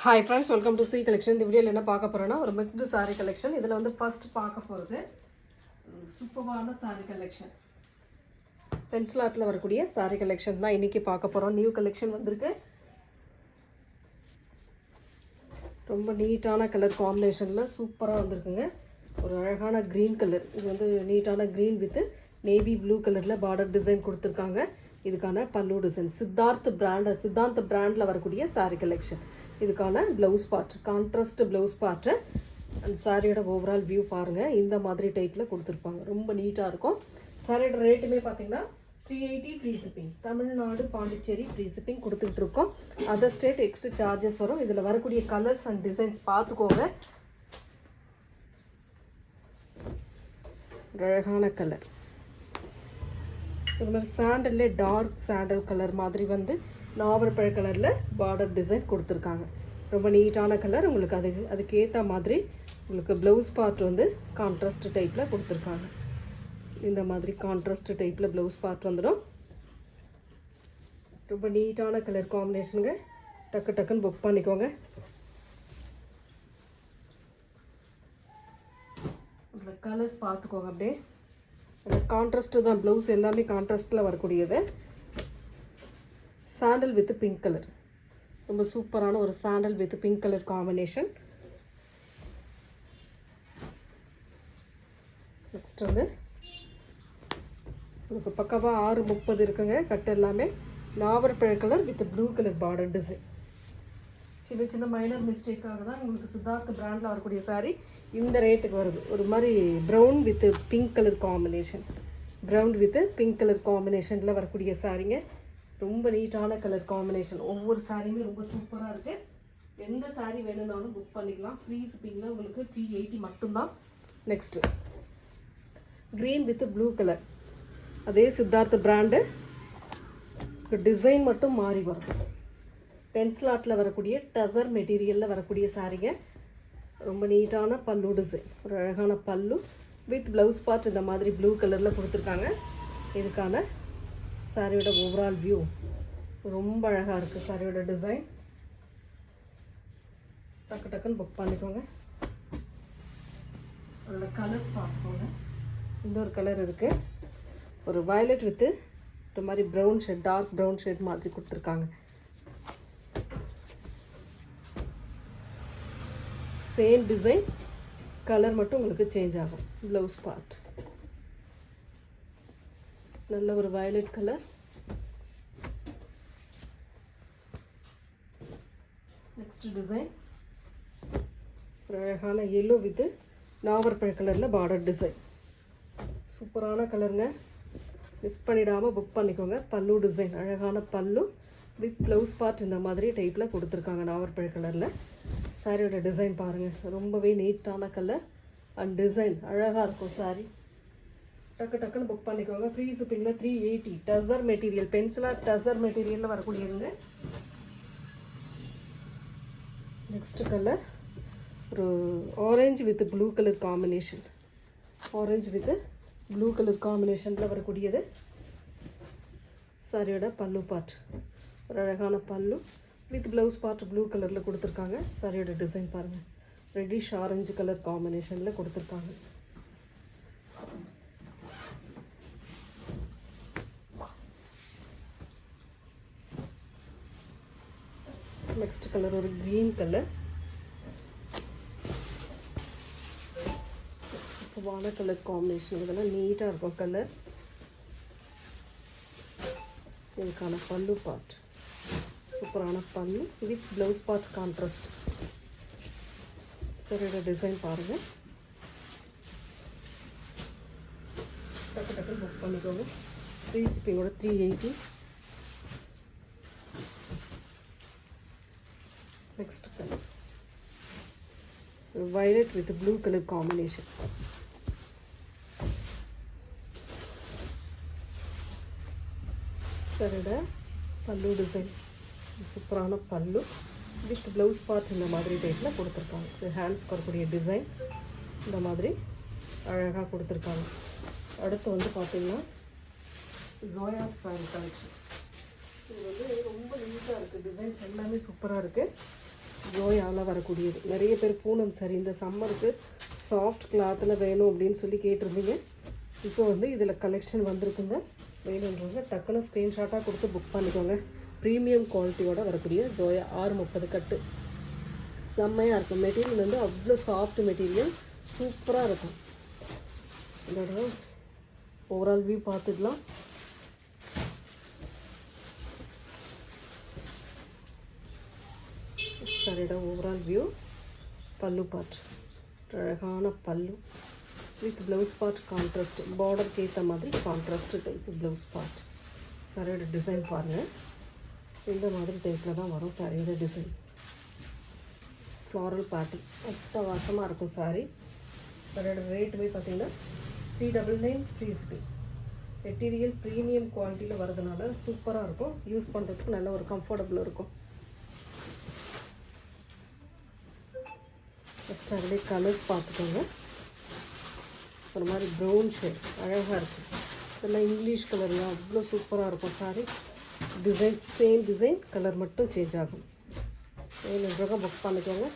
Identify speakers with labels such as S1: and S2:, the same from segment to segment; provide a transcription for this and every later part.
S1: Hi friends, welcome to C collection. இந்த வீடியோல என்ன பார்க்க போறோம்னா ஒரு mixed saree collection. இதுல வந்து first பார்க்க போறது சூப்பரான saree collection. பென்சில் ஆர்ட்ல வரக்கூடிய saree collection தான் இன்னைக்கு பார்க்க போறோம். நியூ collection வந்திருக்கு. ரொம்ப நீட்டான கலர் காம்பினேஷன்ல சூப்பரா வந்திருக்குங்க. ஒரு அழகான green color. இது வந்து நீட்டான green with navy blue கலர்ல border design கொடுத்திருக்காங்க. இதுக்கான பல்லு டிசைன் சித்தார்த் பிராண்ட்ல வரக்கூடிய saree collection. இதுக்கான blouse part contrast blouse part and சாரியோட ஓவரால் வியூ பாருங்க. இந்த மாதிரி டைப்ல கொடுத்துருப்பாங்க. ரொம்ப நீட்டா இருக்கும். சாரியோட ரேட்டுமே பார்த்தீங்கன்னா 380 free shipping. Tamil Nadu Pondicherry free shipping கொடுத்துட்டு இருக்கோம். அதர் ஸ்டேட் எக்ஸ்ட்ரா சார்ஜஸ் வரும். இதுல வரக்கூடிய கலர்ஸ் அண்ட் டிசைன்ஸ் பார்த்துக்கோங்க. அழகான கலர் இது மாதிரி சாண்டல்ல டார்க் சாண்டல் கலர் மாதிரி வந்து நாவல் பழ கலரில் பார்டர் டிசைன் கொடுத்துருக்காங்க. ரொம்ப நீட்டான கலர். உங்களுக்கு அதுக்கேற்ற மாதிரி உங்களுக்கு ப்ளவுஸ் பார்ட் வந்து கான்ட்ராஸ்ட் டைப்பில் கொடுத்துருக்காங்க. இந்த மாதிரி கான்ட்ராஸ்ட் டைப்பில் ப்ளவுஸ் பார்ட் வந்துடும். ரொம்ப நீட்டான கலர் காம்பினேஷனுங்க. டக்குன்னு புக் பண்ணிக்கோங்க. அதில் கலர்ஸ் பார்த்துக்கோங்க. அப்படியே கான்ட்ராஸ்ட் தான் ப்ளவுஸ் எல்லாமே கான்ட்ராஸ்ட்டில் வரக்கூடியது. Sandal with pink colour. ரொம்ப சூப்பரான ஒரு sandal with pink colour combination. Next வந்து உங்களுக்கு பக்கமாக 630 இருக்குங்க. கட்டு எல்லாமே நாவற்பழ colour with blue colour border design. சின்ன மைனர் மிஸ்டேக்காக தான் உங்களுக்கு சித்தார்த் பிராண்டில் வரக்கூடிய சாரீ இந்த ரேட்டுக்கு வருது. ஒரு மாதிரி brown with pink colour combination. Brown with pink colour காம்பினேஷனில் வரக்கூடிய சாரீங்க. ரொம்ப நீட்டான கலர் காம்பினேஷன். ஒவ்வொரு சாரியுமே ரொம்ப சூப்பராக இருக்குது. எந்த சாரீ வேணும்னாலும் புக் பண்ணிக்கலாம். ஃப்ரீ ஷிப்பிங்கில் உங்களுக்கு 380 மட்டும்தான். Next green with blue colour. அதே சித்தார்த் பிராண்டு. டிசைன் மட்டும் மாறி வரும். பென்சில் ஆர்ட்டில் வரக்கூடிய டசர் மெட்டீரியலில் வரக்கூடிய சாரீங்க. ரொம்ப நீட்டான பல்லு டிசைன். ஒரு அழகான பல்லு வித் ப்ளவுஸ் பார்ட் இந்த மாதிரி ப்ளூ கலரில் கொடுத்துருக்காங்க. இதுக்கான சாரியோட ஓவரால் வியூ ரொம்ப அழகாக இருக்குது. சாரியோட டிசைன் டக்குன்னு புக் பண்ணிக்கோங்க. அதோட கலர்ஸ் பார்த்துக்கோங்க. இன்னொரு கலர் இருக்குது. ஒரு வயலட் வித்து ஒரு மாதிரி brown shade dark brown shade மாதிரி கொடுத்துருக்காங்க. சேம் டிசைன் கலர் மட்டும் உங்களுக்கு சேஞ்ச் ஆகும். ப்ளவுஸ் பார்ட் நல்ல ஒரு வயலட் கலர். நெக்ஸ்ட் டிசைன் ஒரு அழகான எல்லோ வித் நாவற்பழ கலரில் பார்டர் டிசைன். சூப்பரான கலருங்க. மிஸ் பண்ணிடாமல் புக் பண்ணிக்கோங்க. பல்லு டிசைன் அழகான பல்லு வித் ப்ளவுஸ் பார்ட் இந்த மாதிரி டைப்பில் கொடுத்துருக்காங்க. நாவற்பழ கலரில் சாரியோட டிசைன் பாருங்கள். ரொம்பவே நீட்டான கலர் அண்ட் டிசைன் அழகாக இருக்கும் சாரி. டக்குன்னு புக் பண்ணிக்கோங்க. ஃப்ரீ ஷிப்பிங்கில் 380. டசர் மெட்டீரியல் பென்சிலாக டசர் மெட்டீரியலில் வரக்கூடியதுங்க. நெக்ஸ்ட் கலர் ஒரு orange with blue colour combination. Orange with blue colour காம்பினேஷனில் வரக்கூடியது சாரியோட பல்லு பார்ட். ஒரு அழகான pallu with blouse part blue கலரில் கொடுத்துருக்காங்க. சாரியோட டிசைன் பாருங்கள். ரெட்டிஷ் ஆரஞ்சு கலர் காம்பினேஷனில் கொடுத்துருக்காங்க. நெக்ஸ்ட் கலர் ஒரு க்ரீன் கலர். சூப்பரான கலர் காம்பினேஷன். இதெல்லாம் நீட்டாக இருக்கும் கலர். இதுக்கான பல்லு பார்ட் சூப்பரான pallu with blouse part contrast. சரியோட டிசைன் பாருங்கள். டக்குன்னு புக் பண்ணிக்கோங்க. ஃப்ரீ ஷிப்பிங்கோட 380. Next colour violet with blue colour combination. சரியோட பல்லு டிசைன் சூப்பரான பல்லு வித் ப்ளவுஸ் பார்ட் இந்த மாதிரி டைப்பில் கொடுத்துருக்காங்க. இது ஹேண்ட்ஸ்க்கு வரக்கூடிய டிசைன் இந்த மாதிரி அழகாக கொடுத்துருக்காங்க. அடுத்து வந்து பார்த்திங்கன்னா ஜோயா சாரி கலெக்ஷன். இது வந்து ரொம்ப நீட்டாக இருக்குது. டிசைன்ஸ் எல்லாமே சூப்பராக இருக்குது. ஜோயாவில் வரக்கூடியது. நிறைய பேர் பூனம் சாரி இந்த சம்மருக்கு சாஃப்ட் கிளாத்தில் வேணும் அப்படின்னு சொல்லி கேட்டிருந்தீங்க. இப்போ வந்து இதில் கலெக்ஷன் வந்திருக்குங்க. வேணுன்றவங்க டக்குன்னு ஸ்க்ரீன்ஷாட்டாக கொடுத்து புக் பண்ணிக்கோங்க. ப்ரீமியம் குவாலிட்டியோடு வரக்கூடிய ஜோயா 630 கட்டு செம்மையாக இருக்கும். மெட்டீரியல் வந்து அவ்வளோ சாஃப்ட் மெட்டீரியல், சூப்பராக இருக்கும். இதோட ஓவரால் வியூ பார்த்துக்கலாம். சரிடா ஓவரால் வியூ. பல்லு பார்ட் அழகான pallu with blouse part contrast, பார்டருக்கு ஏற்ற மாதிரி கான்ட்ராஸ்ட் டைப் ப்ளவுஸ் பார்ட். சரியோட டிசைன் பாருங்கள், இந்த மாதிரி டைப்பில் தான் வரும் சாரியோட டிசைன். ஃப்ளாரல் பேட்டர்ன் அட்டகாசமாக இருக்கும் சாரி. சாரியோட ரேட்டு போய் பார்த்தீங்கன்னா 399 ஃப்ரீ ஷிப்பிங். மெட்டீரியல் ப்ரீமியம் குவாலிட்டியில் வரதுனால சூப்பராக இருக்கும். யூஸ் பண்ணுறதுக்கு நல்ல ஒரு கம்ஃபர்டபுள் இருக்கும். நெக்ஸ்ட் அதிலே கலர்ஸ் பார்த்துக்கோங்க. ஒரு மாதிரி ப்ரௌன் ஷேட் அழகாக இருக்கும். இதெல்லாம் இங்கிலீஷ் கலர்லாம் அவ்வளோ சூப்பராக இருக்கும் sorry. Design same design, colour மட்டும் சேஞ்ச் ஆகும். வேணுன்றவங்க புக் பண்ணிக்கோங்க.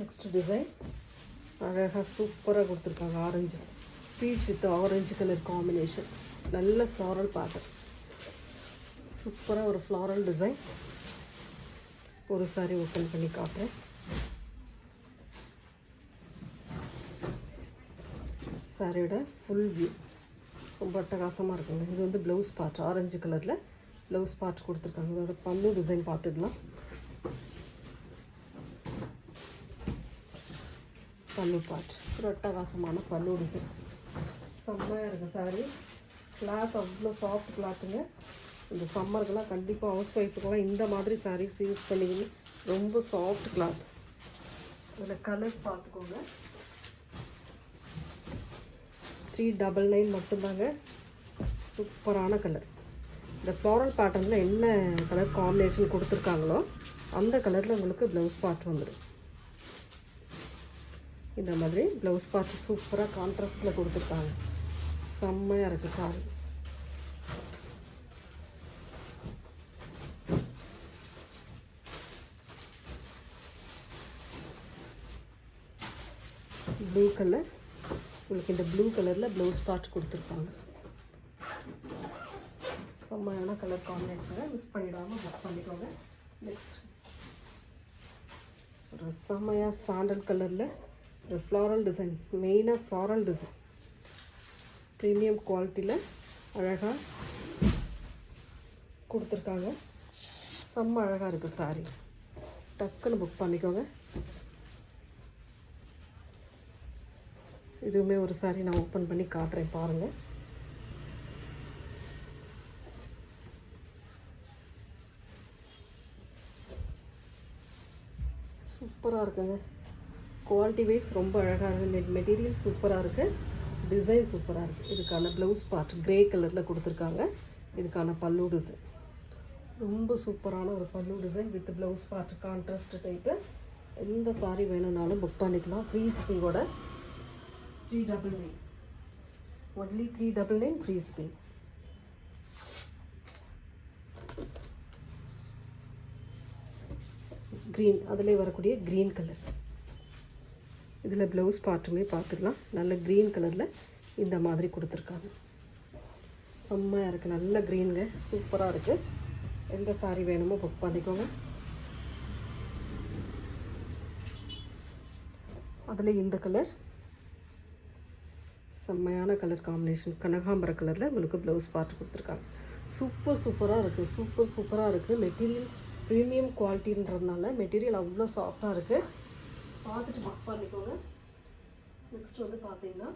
S1: நெக்ஸ்ட் டிசைன் அழகாக சூப்பராக கொடுத்துருக்காங்க. Orange peach with orange colour combination, நல்ல ஃப்ளாரல் பேட்டர்ன், சூப்பராக ஒரு ஃப்ளாரல் டிசைன். ஒரு சாரி ஓப்பன் பண்ணி காட்டுறேன். சாரியோட ஃபுல் வியூ ரொம்ப அட்டகாசமாக இருக்குங்க. இது வந்து ப்ளவுஸ் பார்ட், ஆரஞ்சு கலரில் ப்ளவுஸ் பார்ட் கொடுத்துருக்காங்க. இதோட பல்லு டிசைன் பார்த்துடலாம். பல்லு பார்ட் ஒரு அட்டகாசமான பல்லு டிசைன், செம்மையாக இருக்குது சாரி. கிளாத் அவ்வளோ சாஃப்ட் கிளாத்துங்க. இந்த சம்மருக்கெல்லாம் கண்டிப்பாக ஹவுஸ் ஒய்ஃபுக்கெல்லாம் இந்த மாதிரி சாரீஸ் யூஸ் பண்ணிக்கிங்க. ரொம்ப சாஃப்ட் கிளாத். அதில் கலர்ஸ் பார்த்துக்கோங்க. 399 மட்டும்தாங்க. சூப்பரான கலர். இந்த ஃப்ளாரல் பேட்டர்னில் என்ன கலர் காம்பினேஷன் கொடுத்துருக்காங்களோ அந்த கலரில் உங்களுக்கு ப்ளவுஸ் பார்ட் வந்துடும். இந்த மாதிரி ப்ளவுஸ் பார்ட் சூப்பராக கான்ட்ராஸ்டில் கொடுத்துருக்காங்க. செம்மையாக இருக்குது சாரி. ப்ளூ கலர், உங்களுக்கு இந்த ப்ளூ கலரில் ப்ளவுஸ் பார்ட் கொடுத்துருப்பாங்க. செம்மையான கலர் காம்பினேஷனை மிஸ் பண்ணிடாமல் புக் பண்ணிக்கோங்க. நெக்ஸ்ட் ஒரு செம்மையாக சாண்டல் கலரில் ஒரு ஃப்ளாரல் டிசைன், மெயினாக ஃப்ளாரல் டிசைன் ப்ரீமியம் குவாலிட்டியில் அழகாக கொடுத்துருக்காங்க. செம்ம அழகாக இருக்குது சாரி. டக்குன்னு புக் பண்ணிக்கோங்க. இதுவுமே ஒரு சாரி நான் ஓப்பன் பண்ணி காட்டுறேன் பாருங்கள். சூப்பராக இருக்குங்க. குவாலிட்டி வைஸ் ரொம்ப அழகாக இருக்குது. மெட்டீரியல் சூப்பராக இருக்குது. டிசைன் சூப்பராக இருக்குது. இதுக்கான ப்ளவுஸ் பார்ட் க்ரே கலரில் கொடுத்துருக்காங்க. இதுக்கான பல்லு டிசைன் ரொம்ப சூப்பரான ஒரு pallu design with blouse part contrast type. எந்த சாரி வேணும்னாலும் புக் பண்ணிக்கலாம். ஃப்ரீ ஷிப்பிங்கோட 399, only 399 ஃப்ரீ ஷிப்பிங். க்ரீன், அதில் வரக்கூடிய க்ரீன் கலர். இதில் ப்ளவுஸ் பார்ட்டுமே பார்த்துக்கலாம். நல்ல க்ரீன் கலரில் இந்த மாதிரி கொடுத்துருக்காங்க. செம்மையாக இருக்குது. நல்ல க்ரீனுங்க, சூப்பராக இருக்குது. எந்த சாரி வேணுமோ புக் பண்ணிக்கோங்க. அதில் இந்த கலர் செம்மையான கலர் காம்பினேஷன், கனகாம்பர கலரில் உங்களுக்கு ப்ளவுஸ் பார்ட் கொடுத்துருக்காங்க. சூப்பராக இருக்குது. சூப்பராக இருக்குது. மெட்டீரியல் ப்ரீமியம் குவாலிட்டின்றதுனால மெட்டீரியல் அவ்வளோ சாஃப்டாக இருக்குது. பார்த்துட்டு புக் பண்ணிக்கோங்க. நெக்ஸ்ட் வந்து பார்த்தீங்கன்னா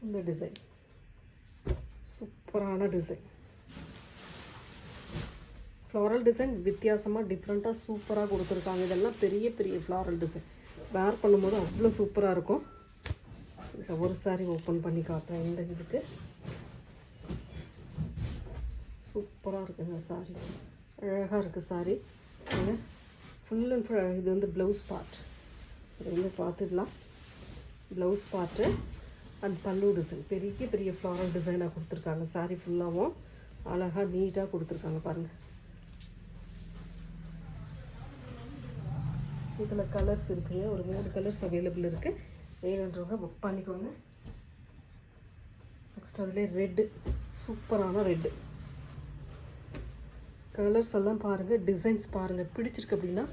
S1: இந்த டிசைன் சூப்பரான டிசைன், ஃப்ளாரல் டிசைன் வித்தியாசமாக டிஃப்ரெண்ட்டாக சூப்பராக கொடுத்துருக்காங்க. இதெல்லாம் பெரிய பெரிய ஃப்ளாரல் டிசைன் வேர் பண்ணும்போது அவ்வளோ சூப்பராக இருக்கும். இதில் ஒரு சாரி ஓப்பன் பண்ணி காட்டுறேன். இந்த இதுக்கு சூப்பராக இருக்குங்க சாரி, அழகாக இருக்குது சாரி. ஃபுல் அண்ட் ஃபுல் இது வந்து ப்ளவுஸ் பார்ட். இது வந்து பார்த்துடலாம். ப்ளவுஸ் பார்ட்டு அண்ட் பல்லு டிசைன் பெரிய பெரிய ஃப்ளாரல் டிசைனாக கொடுத்துருக்காங்க. சாரீ ஃபுல்லாகவும் அழகாக நீட்டாக கொடுத்துருக்காங்க பாருங்கள். இதில் கலர்ஸ் இருக்குங்க, ஒரு 3 கலர்ஸ் அவைலபிள் இருக்குது. வேணுன்றவங்க புக் பண்ணிக்கோங்க. நெக்ஸ்ட் அதிலே ரெட்டு, சூப்பரான ரெட்டு கலர்ஸ் எல்லாம் பாருங்கள், டிசைன்ஸ் பாருங்கள். பிடிச்சிருக்கு அப்படின்னா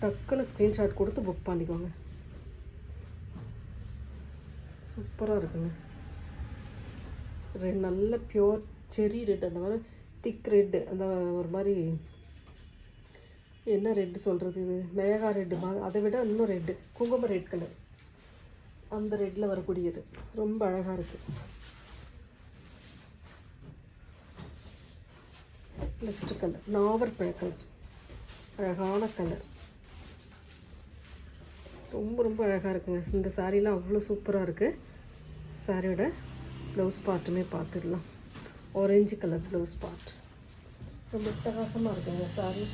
S1: டக்குன்னு ஸ்க்ரீன்ஷாட் கொடுத்து புக் பண்ணிக்கோங்க. சூப்பராக இருக்குங்க. ரெட் நல்ல பியோர் செரி ரெட், அந்த மாதிரி திக் ரெட்டு, அந்த ஒரு மாதிரி என்ன ரெட்டு சொல்கிறது, இது மிளகா ரெட்டு மாதிரி, அதை விட இன்னும் ரெட்டு குங்கும ரெட் கலர், அந்த ரெட்டில் வரக்கூடியது ரொம்ப அழகாக இருக்குது. நெக்ஸ்ட் கலர் நாவற்பழ கலர், அழகான கலர், ரொம்ப ரொம்ப அழகாக இருக்குங்க. இந்த சாரீலாம் அவ்வளோ சூப்பராக இருக்குது. சாரியோட ப்ளவுஸ் பார்ட்டுமே பார்த்துடலாம். ஆரஞ்சு கலர் ப்ளவுஸ் பார்ட், ரொம்ப அட்டகாசமாக இருக்குங்க சாரீ.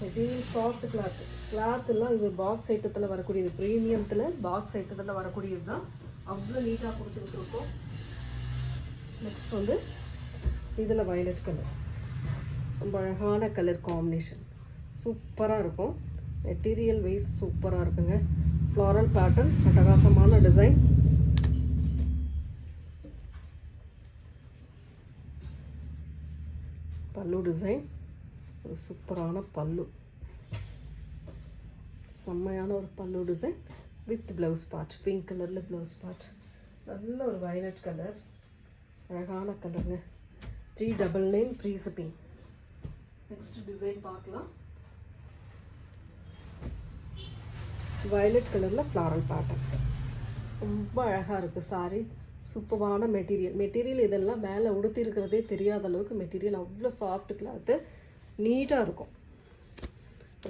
S1: மெட்டீரியல் சாஃப்ட் கிளாத்துலாம் இது பாக்ஸ் ஐட்டத்தில் வரக்கூடியது, ப்ரீமியத்தில் பாக்ஸ் ஐட்டத்தில் வரக்கூடியது தான். அவ்வளோ நீட்டாக கொடுத்துருக்கோம். நெக்ஸ்ட் வந்து இதில் வயலட் கலர், ரொம்ப அழகான கலர் காம்பினேஷன், சூப்பராக இருக்கும். மெட்டீரியல் வைஸ் சூப்பராக இருக்குங்க. ஃப்ளாரல் பேட்டர்ன், அட்டகாசமான டிசைன். பல்லு டிசைன், ஒரு சூப்பரான பல்லு, செம்மையான ஒரு pallu design with blouse part, pink கலரில் ப்ளவுஸ் பார்ட். நல்ல ஒரு வயலட் கலர், அழகான கலருங்க. 399 ஃப்ரீ ஷிப்பிங். நெக்ஸ்ட் டிசைன் பார்க்கலாம். வயலட் கலரில் ஃப்ளாரல் பேட்டர்ன், ரொம்ப அழகாக இருக்குது சாரீ. சூப்பரான மெட்டீரியல் இதெல்லாம் மேலே உடுத்திருக்கிறதே தெரியாத அளவுக்கு மெட்டீரியல் அவ்வளோ சாஃப்ட் கிளாத்து, நீட்டாக இருக்கும்.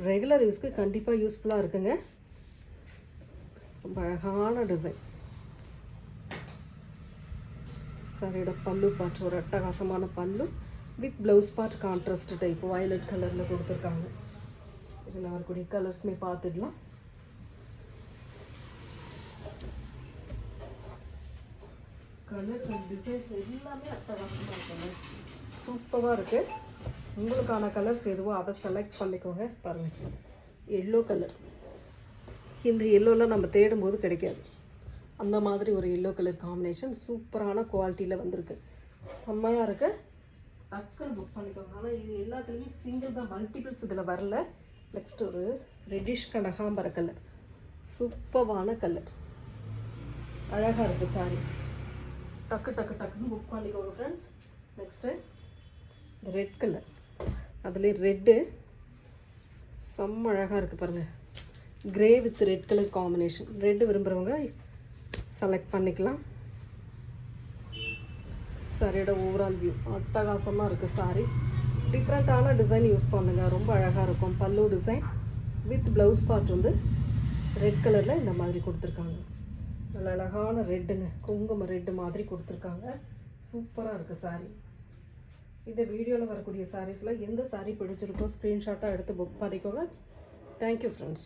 S1: ரெகுலர் யூஸ்க்கு கண்டிப்பாக யூஸ்ஃபுல்லாக இருக்குங்க. ரொம்ப அழகான டிசைன். சாரியோட பல்லு பார்ட் ஒரு அட்டகாசமான பல்லு with blouse part contrast type violet கலரில் கொடுத்துருக்காங்க. இதில் வரக்கூடிய கலர்ஸ்மே பார்த்துடலாம். கலர்ஸ் அண்ட் டிசைன்ஸ் எல்லாமே அட்டகாசமாக இருக்குங்க, சூப்பராக இருக்குது. உங்களுக்கான கலர்ஸ் எதுவோ அதை செலக்ட் பண்ணிக்கோங்க. பாருங்கள், எல்லோ கலர், இந்த எல்லோலாம் நம்ம தேடும்போது கிடைக்காது, அந்த மாதிரி ஒரு எல்லோ கலர் காம்பினேஷன் சூப்பரான குவாலிட்டியில் வந்திருக்கு, செம்மையாக இருக்குது. டக்குன்னு புக் பண்ணிக்கோங்க. ஆனால் இது எல்லாத்துலேயுமே சிங்கிள் தான், மல்டிபிள்ஸ் இதில் வரல. நெக்ஸ்ட் ஒரு ரெட்டிஷ் கனகாம்பர கலர், சூப்பரான கலர், அழகாக இருக்குது சாரி. டக்குன்னு புக் பண்ணிக்கோங்க ஃப்ரெண்ட்ஸ். நெக்ஸ்ட்டு இந்த ரெட் கலர், அதுலேயே ரெட்டு செம்ம அழகாக இருக்குது பாருங்கள். Grey with red colour combination, red விரும்புகிறவங்க செலக்ட் பண்ணிக்கலாம். சாரியோட ஓவரால் வியூ அட்டகாசமாக இருக்குது சாரி. டிஃப்ரெண்ட்டான டிசைன் யூஸ் பண்ணுங்கள், ரொம்ப அழகாக இருக்கும். பல்லு டிசைன் வித் ப்ளவுஸ் பார்ட் வந்து ரெட் கலரில் இந்த மாதிரி கொடுத்துருக்காங்க. நல்ல அழகான ரெட்டுங்க, குங்கும ரெட்டு மாதிரி கொடுத்துருக்காங்க. சூப்பராக இருக்குது சாரீ. இந்த வீடியோவில் வரக்கூடிய சாரீஸில் எந்த சாரீ பிடிச்சிருக்கோ ஸ்க்ரீன்ஷாட்டாக எடுத்து புக் பண்ணிக்கோங்க. Thank you friends.